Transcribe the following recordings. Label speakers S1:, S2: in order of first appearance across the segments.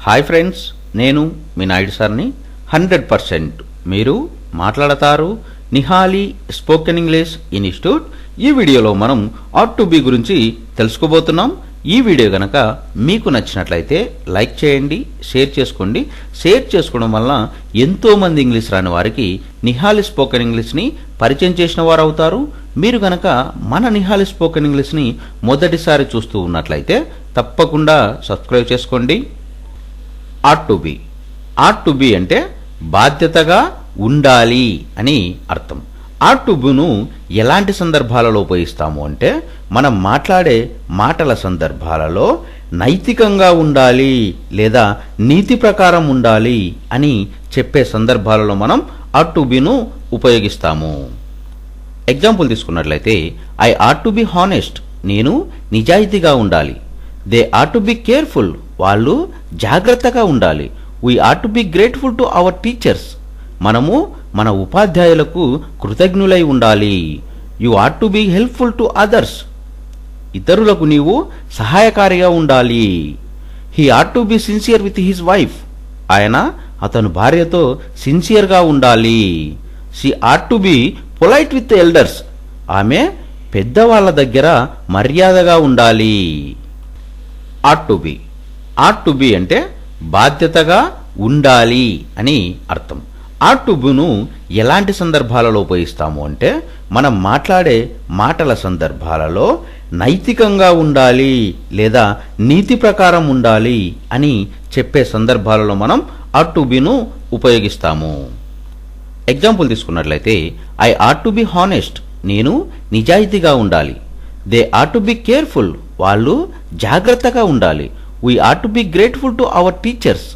S1: Hi friends, నేను మీ నాయుడు సార్ని. 100% మీరు మాట్లాడతారు నిహాలి స్పోకెన్ ఇంగ్లీష్ ఇన్స్టిట్యూట్. ఈ వీడియోలో మనం R2B గురించి తెలుసుకోబోతున్నాం. ఈ వీడియో కనుక మీకు నచ్చినట్లయితే లైక్ చేయండి, షేర్ చేసుకోండి. షేర్ చేసుకోవడం వల్ల ఎంతోమంది ఇంగ్లీష్ రాని వారికి నిహాలి స్పోకెన్ ఇంగ్లీష్ని పరిచయం చేసిన వారు అవుతారు. మీరు కనుక మన నిహాలి స్పోకెన్ ఇంగ్లీష్ని మొదటిసారి చూస్తూ ఉన్నట్లయితే తప్పకుండా సబ్స్క్రైబ్ చేసుకోండి. R2B అంటే బాధ్యతగా ఉండాలి అని అర్థం. R2Bను ఎలాంటి సందర్భాలలో ఉపయోగిస్తాము అంటే, మనం మాట్లాడే మాటల సందర్భాలలో నైతికంగా ఉండాలి లేదా నీతి ప్రకారం ఉండాలి అని చెప్పే సందర్భాలలో మనం R2Bను ఉపయోగిస్తాము. ఎగ్జాంపుల్ తీసుకున్నట్లయితే, I are to be honest, నేను నిజాయితీగా ఉండాలి. They are to be careful, వాళ్ళు జాగ్రత్తగా ఉండాలి. We are to be grateful to our teachers, మనము మన ఉపాధ్యాయులకు కృతజ్ఞులై ఉండాలి. You are to be helpful to others, ఇతరులకు నీవు సహాయకారిగా ఉండాలి. He are to be sincere with his wife, అతను భార్యతో సిన్సియర్గా ఉండాలి. She are to be polite with elders, ఆమె పెద్దవాళ్ల దగ్గర మర్యాదగా ఉండాలి. R2B అంటే బాధ్యతగా ఉండాలి అని అర్థం. R2Bను ఎలాంటి సందర్భాలలో ఉపయోగిస్తాము అంటే, మనం మాట్లాడే మాటల సందర్భాలలో నైతికంగా ఉండాలి లేదా నీతి ప్రకారం ఉండాలి అని చెప్పే సందర్భాలలో మనం R2Bను ఉపయోగిస్తాము. ఎగ్జాంపుల్ తీసుకున్నట్లయితే, I are to be honest, నేను నిజాయితీగా ఉండాలి. They are to be careful, వాళ్ళు జాగ్రత్తగా ఉండాలి. We are to be grateful to our teachers,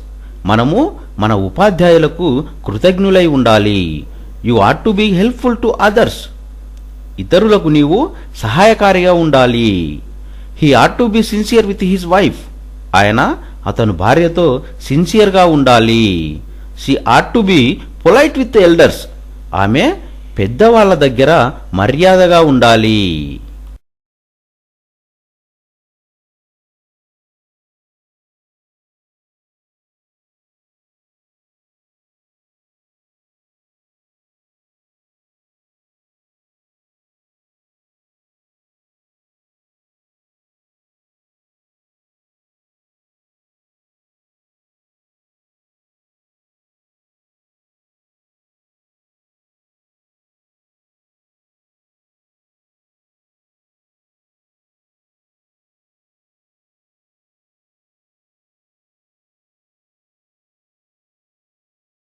S1: మనము మన ఉపాధ్యాయులకు కృతజ్ఞులై ఉండాలి. You are to be helpful to others, ఇతరులకు నీవు సహాయకారిగా ఉండాలి. He are to be sincere with his wife, అతను భార్యతో సిన్సియర్గా ఉండాలి. She are to be polite with elders, ఆమె పెద్దవాళ్ల దగ్గర మర్యాదగా ఉండాలి.